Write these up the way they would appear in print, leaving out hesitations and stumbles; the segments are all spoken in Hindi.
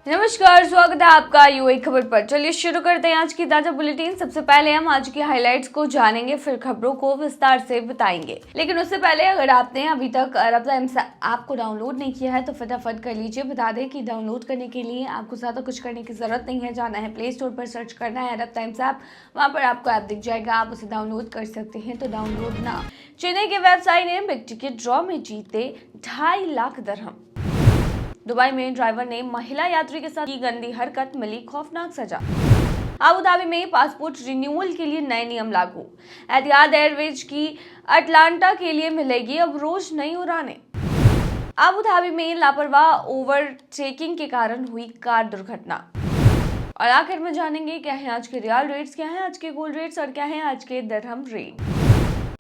नमस्कार, स्वागत है आपका यूएई खबर पर। चलिए शुरू करते हैं आज की ताजा बुलेटिन। सबसे पहले हम आज की हाइलाइट्स को जानेंगे, फिर खबरों को विस्तार से बताएंगे। लेकिन उससे पहले अगर आपने अभी तक अरब टाइम्स ऐप को डाउनलोड नहीं किया है तो फटाफट कर लीजिए। बता दें कि डाउनलोड करने के लिए आपको ज्यादा कुछ करने की जरूरत नहीं है। जाना है प्ले स्टोर पर, सर्च करना है अरब टाइम्स ऐप, वहाँ पर आपको ऐप दिख जाएगा, आप उसे डाउनलोड कर सकते हैं। तो डाउनलोड ना। चेन्नई के व्यवसायी ने बिग टिकट ड्रॉ में जीते 2.5 लाख दिरहम। दुबई में ड्राइवर ने महिला यात्री के साथ की गंदी हरकत, मिली खौफनाक सजा। अबू धाबी में पासपोर्ट रिन्यूअल के लिए नए नियम लागू। एतिहाद एयरवेज की अटलांटा के लिए मिलेगी अब रोज नई उड़ानें। अबू धाबी में लापरवाह ओवरटेकिंग के कारण हुई कार दुर्घटना। और आखिर में जानेंगे क्या है आज के रियल रेट्स, क्या है आज के गोल्ड रेट्स और क्या है आज के दिरहम रेट।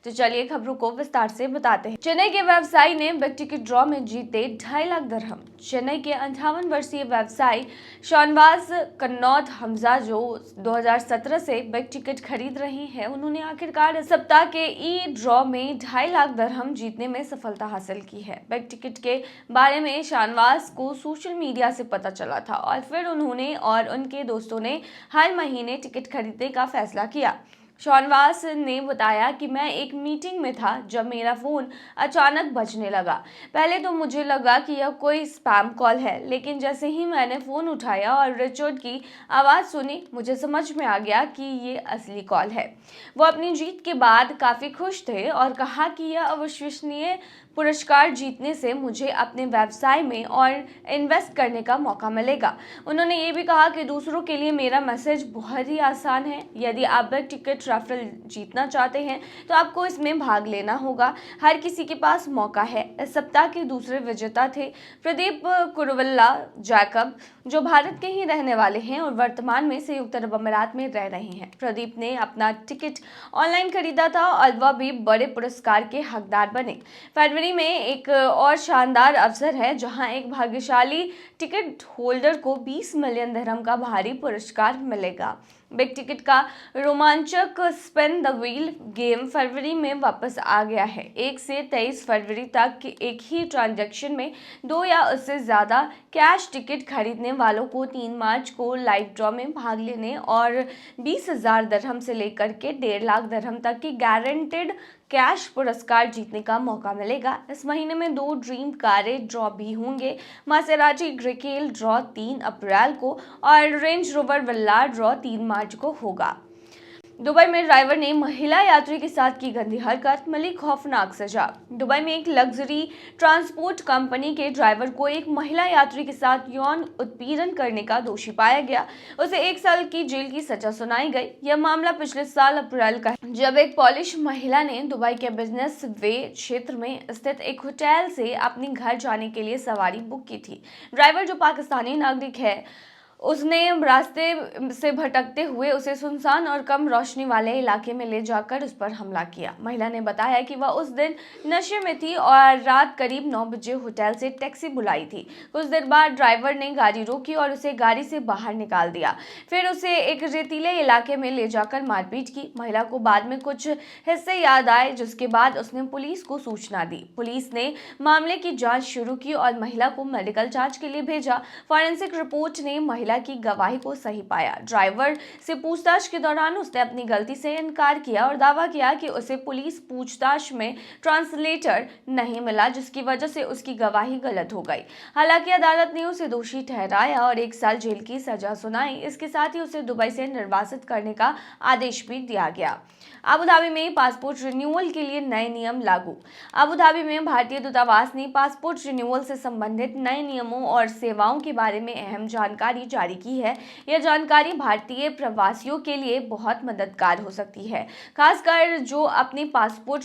तो चलिए खबरों को विस्तार से बताते हैं। चेन्नई के व्यवसायी ने बिग टिकट ड्रॉ में जीते 2.5 लाख दिरहम। चेन्नई के 58 वर्षीय व्यवसायी शानवाज कन्नौत हमजा, जो 2017 से बिग टिकट खरीद रहे हैं, उन्होंने आखिरकार इस सप्ताह के ई ड्रॉ में 2.5 लाख दिरहम जीतने में सफलता हासिल की है। बिग टिकट के बारे में शानवाज को सोशल मीडिया से पता चला था और फिर उन्होंने और उनके दोस्तों ने हर महीने टिकट खरीदने का फैसला किया। शानवास ने बताया कि मैं एक मीटिंग में था जब मेरा फोन अचानक बजने लगा। पहले तो मुझे लगा कि यह कोई स्पैम कॉल है, लेकिन जैसे ही मैंने फोन उठाया और रिचर्ड की आवाज़ सुनी, मुझे समझ में आ गया कि ये असली कॉल है। वो अपनी जीत के बाद काफ़ी खुश थे और कहा कि यह अविश्वसनीय पुरस्कार जीतने से मुझे अपने व्यवसाय में और इन्वेस्ट करने का मौका मिलेगा। उन्होंने ये भी कहा कि दूसरों के लिए मेरा मैसेज बहुत ही आसान है। यदि आप बिग टिकट राफेल जीतना चाहते हैं तो आपको इसमें भाग लेना होगा। हर किसी के पास मौका है। इस सप्ताह के दूसरे विजेता थे प्रदीप कुरुविल्ला जैकब, जो भारत के ही रहने वाले हैं और वर्तमान में संयुक्त अरब अमीरात में रह रहे हैं। प्रदीप ने अपना टिकट ऑनलाइन खरीदा था और वह भी बड़े पुरस्कार के हकदार बने। फरवरी में एक और शानदार अवसर है जहां एक भाग्यशाली टिकट होल्डर को 20 मिलियन दिरहम का भारी पुरस्कार मिलेगा। बिग टिकट का रोमांचक स्पिन द व्हील गेम फरवरी में वापस आ गया है। 1 से 23 फरवरी तक एक ही ट्रांजैक्शन में 2 या उससे ज़्यादा कैश टिकट खरीदने वालों को 3 मार्च को लाइव ड्रॉ में भाग लेने और 20,000 दिरहम से लेकर के 1.5 लाख दिरहम तक की गारंटेड कैश पुरस्कार जीतने का मौका मिलेगा। इस महीने में 2 ड्रीम कारें ड्रॉ भी होंगे। मासेराटी ग्रेकेल ड्रॉ 3 अप्रैल को और रेंज रोवर विल्ला ड्रॉ 3 मार्च को होगा। दुबई में ड्राइवर ने महिला यात्री के साथ की गंदी हरकत, मिली खौफनाक सजा। दुबई में एक लग्जरी ट्रांसपोर्ट कंपनी के ड्राइवर को एक महिला यात्री के साथ यौन उत्पीड़न करने का दोषी पाया गया। उसे 1 साल की जेल की सजा सुनाई गई। यह मामला पिछले साल अप्रैल का है, जब एक पॉलिश महिला ने दुबई के बिजनेस वे क्षेत्र में स्थित एक होटल से अपने घर जाने के लिए सवारी बुक की थी। ड्राइवर, जो पाकिस्तानी नागरिक है, उसने रास्ते से भटकते हुए उसे सुनसान और कम रोशनी वाले इलाके में ले जाकर उस पर हमला किया। महिला ने बताया कि वह उस दिन नशे में थी और रात करीब 9 बजे होटल से टैक्सी बुलाई थी। कुछ देर बाद ड्राइवर ने गाड़ी रोकी और उसे गाड़ी से बाहर निकाल दिया। फिर उसे एक रेतीले इलाके में ले जाकर मारपीट की। महिला को बाद में कुछ हिस्से याद आए, जिसके बाद उसने पुलिस को सूचना दी। पुलिस ने मामले की जाँच शुरू की और महिला को मेडिकल जाँच के लिए भेजा। फॉरेंसिक रिपोर्ट ने महिला की गवाही को सही पाया। ड्राइवर से पूछताछ के दौरान उसने अपनी गलती से इनकार किया और दावा किया कि उसे पुलिस पूछताछ में ट्रांसलेटर नहीं मिला, जिसकी वजह से उसकी गवाही गलत हो गई। हालांकि अदालत ने उसे दोषी ठहराया और 1 साल जेल की सजा सुनाई। इसके साथ ही उसे दुबई से निर्वासित करने का आदेश भी दिया गया। अबू धाबी में पासपोर्ट रिन्यूअल के लिए नए नियम लागू। अबू धाबी में भारतीय दूतावास ने पासपोर्ट रिन्यूअल से संबंधित नए नियमों और सेवाओं के बारे में अहम जानकारी जारी की है। यह जानकारी भारतीय प्रवासियों के लिए बहुत मददगार हो सकती है, खासकर जो अपने पासपोर्ट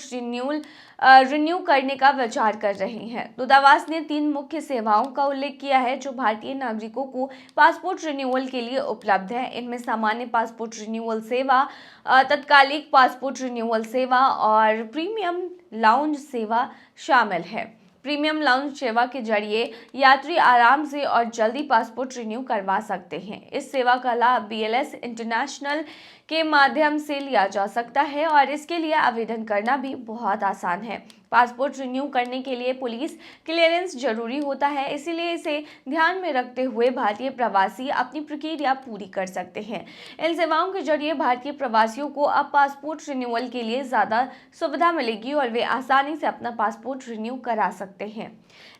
रिन्यू करने का विचार कर रहे हैं। दूतावास ने 3 मुख्य सेवाओं का उल्लेख किया है जो भारतीय नागरिकों को पासपोर्ट रिन्यूअल के लिए उपलब्ध है। इनमें सामान्य पासपोर्ट रिन्यूअल सेवा, तत्कालिक पासपोर्ट रिन्यूअल सेवा और प्रीमियम लाउंज सेवा शामिल है। प्रीमियम लाउंज सेवा के जरिए यात्री आराम से और जल्दी पासपोर्ट रिन्यू करवा सकते हैं। इस सेवा का लाभ BLS इंटरनेशनल के माध्यम से लिया जा सकता है और इसके लिए आवेदन करना भी बहुत आसान है। पासपोर्ट रिन्यू करने के लिए पुलिस क्लियरेंस जरूरी होता है, इसीलिए इसे ध्यान में रखते हुए भारतीय प्रवासी अपनी प्रक्रिया पूरी कर सकते हैं। इन सेवाओं के जरिए भारतीय प्रवासियों को अब पासपोर्ट रिन्यूअल के लिए ज्यादा सुविधा मिलेगी और वे आसानी से अपना पासपोर्ट रिन्यू करा सकते हैं।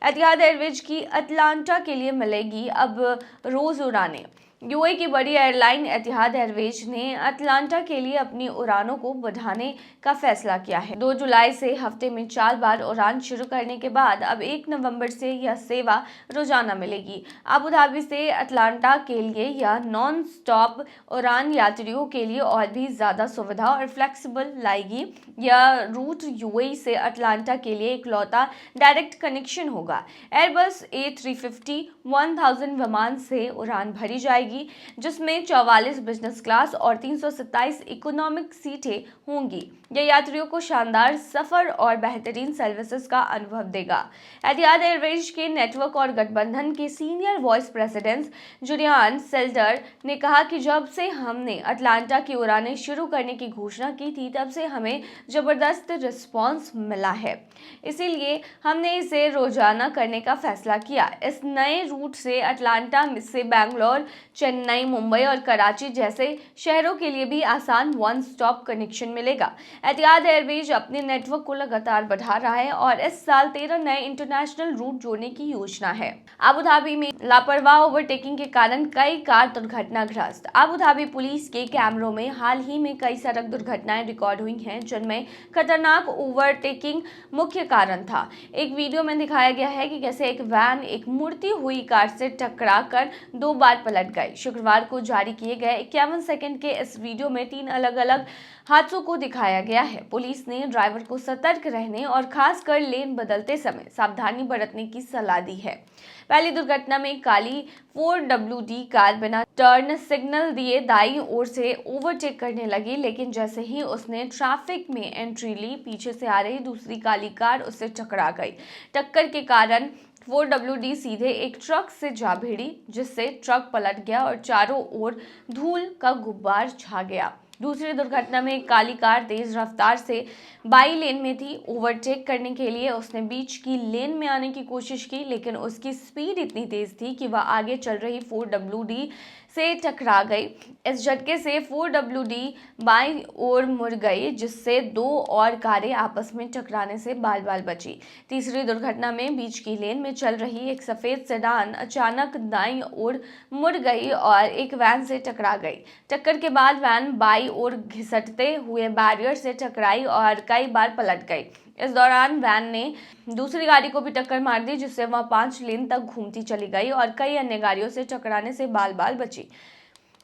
एतिहाद एयरवेज की अटलांटा के लिए मिलेगी अब रोज उड़ानें। यूएई की बड़ी एयरलाइन एतिहाद एयरवेज ने अटलांटा के लिए अपनी उड़ानों को बढ़ाने का फैसला किया है। 2 जुलाई से हफ्ते में 4 बार उड़ान शुरू करने के बाद अब 1 नवंबर से यह सेवा रोजाना मिलेगी। अबू धाबी से अटलांटा के लिए यह नॉन स्टॉप उड़ान यात्रियों के लिए और भी ज्यादा सुविधा और फ्लेक्सिबल लाएगी। यह रूट यूएई से अटलांटा के लिए इकलौता डायरेक्ट कनेक्शन होगा। एयरबस A350-1000 विमान से उड़ान भरी जाएगी, जिसमें 44 बिजनेस क्लास और 327 इकोनॉमिक सीटें होंगी। यह यात्रियों को शानदार सफर और बेहतरीन सर्विसेज का अनुभव देगा। एतिहाद एयरवेज के नेटवर्क और गठबंधन के सीनियर वाइस प्रेसिडेंट जुलियन सेल्डर ने कहा कि जब से हमने अटलांटा की उड़ानें शुरू करने की घोषणा की थी, तब से हमें जबरदस्त रिस्पांस मिला है, इसीलिए हमने इसे रोजाना करने का फैसला किया। इस नए रूट से अटलांटा से बैंगलोर, चेन्नई, मुंबई और कराची जैसे शहरों के लिए भी आसान वन स्टॉप कनेक्शन मिलेगा। एतिहाद एयरवेज अपने नेटवर्क को लगातार बढ़ा रहा है और इस साल 13 नए इंटरनेशनल रूट जोड़ने की योजना है। अबू धाबी में लापरवाह ओवरटेकिंग के कारण कई कार दुर्घटनाग्रस्त। अबू धाबी पुलिस के कैमरों में हाल ही में कई सड़क दुर्घटनाएं रिकॉर्ड हुई हैं, जिनमें खतरनाक ओवरटेकिंग मुख्य कारण था। एक वीडियो में दिखाया गया है कि कैसे एक वैन एक मुड़ती हुई कार से टकरा कर 2 बार पलट गई। शुक्रवार को जारी किए गए 51 सेकंड के इस वीडियो में 3 अलग अलग हादसों को दिखाया गया है। पुलिस ने ड्राइवर को सतर्क रहने और खासकर लेन बदलते समय सावधानी बरतने की सलाह दी है। पहली दुर्घटना में काली 4WD कार बिना टर्न सिग्नल दिए दाईं ओर से ओवरटेक करने लगी, लेकिन जैसे ही उसने ट्रैफिक में एंट्री ली, पीछे से आ रही दूसरी काली कार उससे टकरा गई। टक्कर के कारण 4WD सीधे एक ट्रक से जा भिड़ी, जिससे ट्रक पलट गया और चारों ओर धूल का गुब्बार छा गया। दूसरी दुर्घटना में एक काली कार तेज रफ्तार से बाई लेन में थी। ओवरटेक करने के लिए उसने बीच की लेन में आने की कोशिश की, लेकिन उसकी स्पीड इतनी तेज थी कि वह आगे चल रही 4WD से टकरा गई। इस झटके से 4WD बाईं ओर मुड़ गई, जिससे 2 और कारें आपस में टकराने से बाल बाल बची। तीसरी दुर्घटना में बीच की लेन में चल रही एक सफेद सेडान अचानक दाईं ओर मुड़ गई और एक वैन से टकरा गई। टक्कर के बाद वैन बाईं ओर घिसटते हुए बैरियर से टकराई और कई बार पलट गई। इस दौरान वैन ने दूसरी गाड़ी को भी टक्कर मार दी, जिससे वह 5 लेन तक घूमती चली गई और कई अन्य गाड़ियों से टकराने से बाल बाल बची।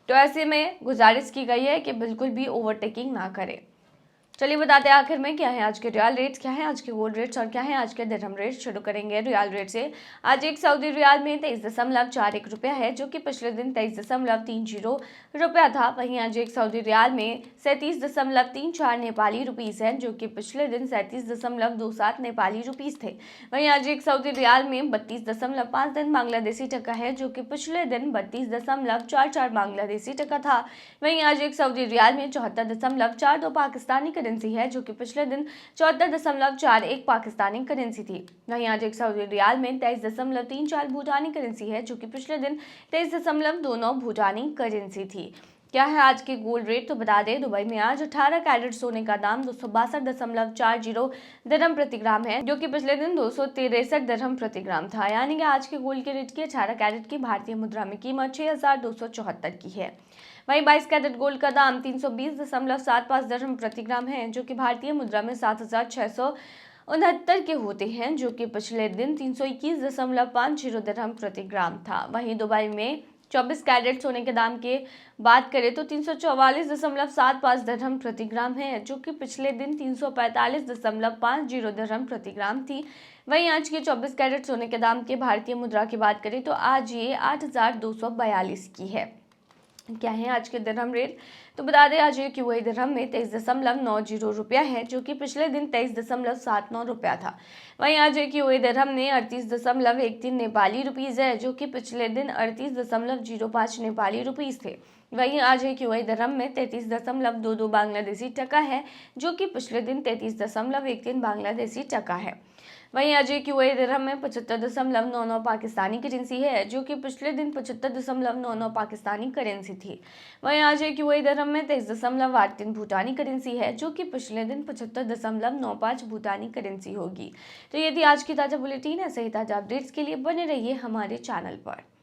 तो ऐसे में गुजारिश की गई है कि बिल्कुल भी ओवरटेकिंग ना करें। चलिए बताते हैं आखिर में क्या है आज के रियाल रेट्स, क्या है आज के गोल्ड रेट्स और क्या है आज के दिरहम रेट्स। शुरू करेंगे रियाल रेट से। आज एक सऊदी रियाल में 23.41 रुपया है, जो कि पिछले दिन 23.30 रुपया था। वहीं आज एक सऊदी रियाल में 37.34 नेपाली रुपीस है, जो कि पिछले दिन 37.27 नेपाली रुपीस थे। वहीं आज एक सऊदी रियाल में 32.53 बांग्लादेशी टका है, जो कि पिछले दिन 32.44 बांग्लादेशी टका था। वहीं आज एक सऊदी रियाल में 74.42 पाकिस्तानी करेंसी है, जो कि पिछले दिन 74.41 पाकिस्तानी करेंसी थी। वहीं आज एक सऊदी रियाल में 23.34 भूटानी करेंसी है, जो कि पिछले दिन 23.29 भूटानी करेंसी थी। क्या है आज के गोल्ड रेट, तो बता दें दुबई में आज 18 कैरेट सोने का दाम 262.40 दिरहम प्रति ग्राम है, जो कि पिछले दिन 263 दिरहम प्रति ग्राम था। यानी कि आज के गोल्ड के रेट की 18 कैरेट की भारतीय मुद्रा में कीमत 6274 की है। वहीं 22 कैरेट गोल्ड का दाम 320.75 दिरहम प्रति ग्राम है, जो कि भारतीय मुद्रा में 7669 के होते हैं, जो कि पिछले दिन 321.50 दिरहम प्रति ग्राम था। वहीं दुबई में 24 कैरेट सोने के दाम के बात करें तो 344.75 दिरहम प्रति ग्राम है, जो कि पिछले दिन 345.50 दिरहम प्रति ग्राम थी। वहीं आज के 24 कैरेट सोने के दाम के भारतीय मुद्रा की बात करें तो आज ये 8242 की है। क्या है आज के दिरहम रेट? तो बता दें आज एक यूएई दिरहम में 23.90 रुपया है, जो कि पिछले दिन 23.79 रुपया था। वहीं आज एक यूएई दिरहम में 38.13 नेपाली रुपीज़ है, जो कि पिछले दिन 38.05 नेपाली रुपीज़ थे। वहीं आज एक यूएई दिरहम में 33.22 बांग्लादेशी टका है, जो कि पिछले दिन 33.13 बांग्लादेशी टका है। वहीं आज एक यूएई दिरहम में 75.99 पाकिस्तानी करेंसी है, जो कि पिछले दिन 75.99 पाकिस्तानी करेंसी थी। वहीं आज एक यूएई दिरहम में 23.83 भूटानी करेंसी है, जो कि पिछले दिन 75.95 भूटानी करेंसी होगी। तो ये थी आज की ताज़ा बुलेटिन। ऐसे ही ताज़ा अपडेट्स के लिए बने रहिए हमारे चैनल पर।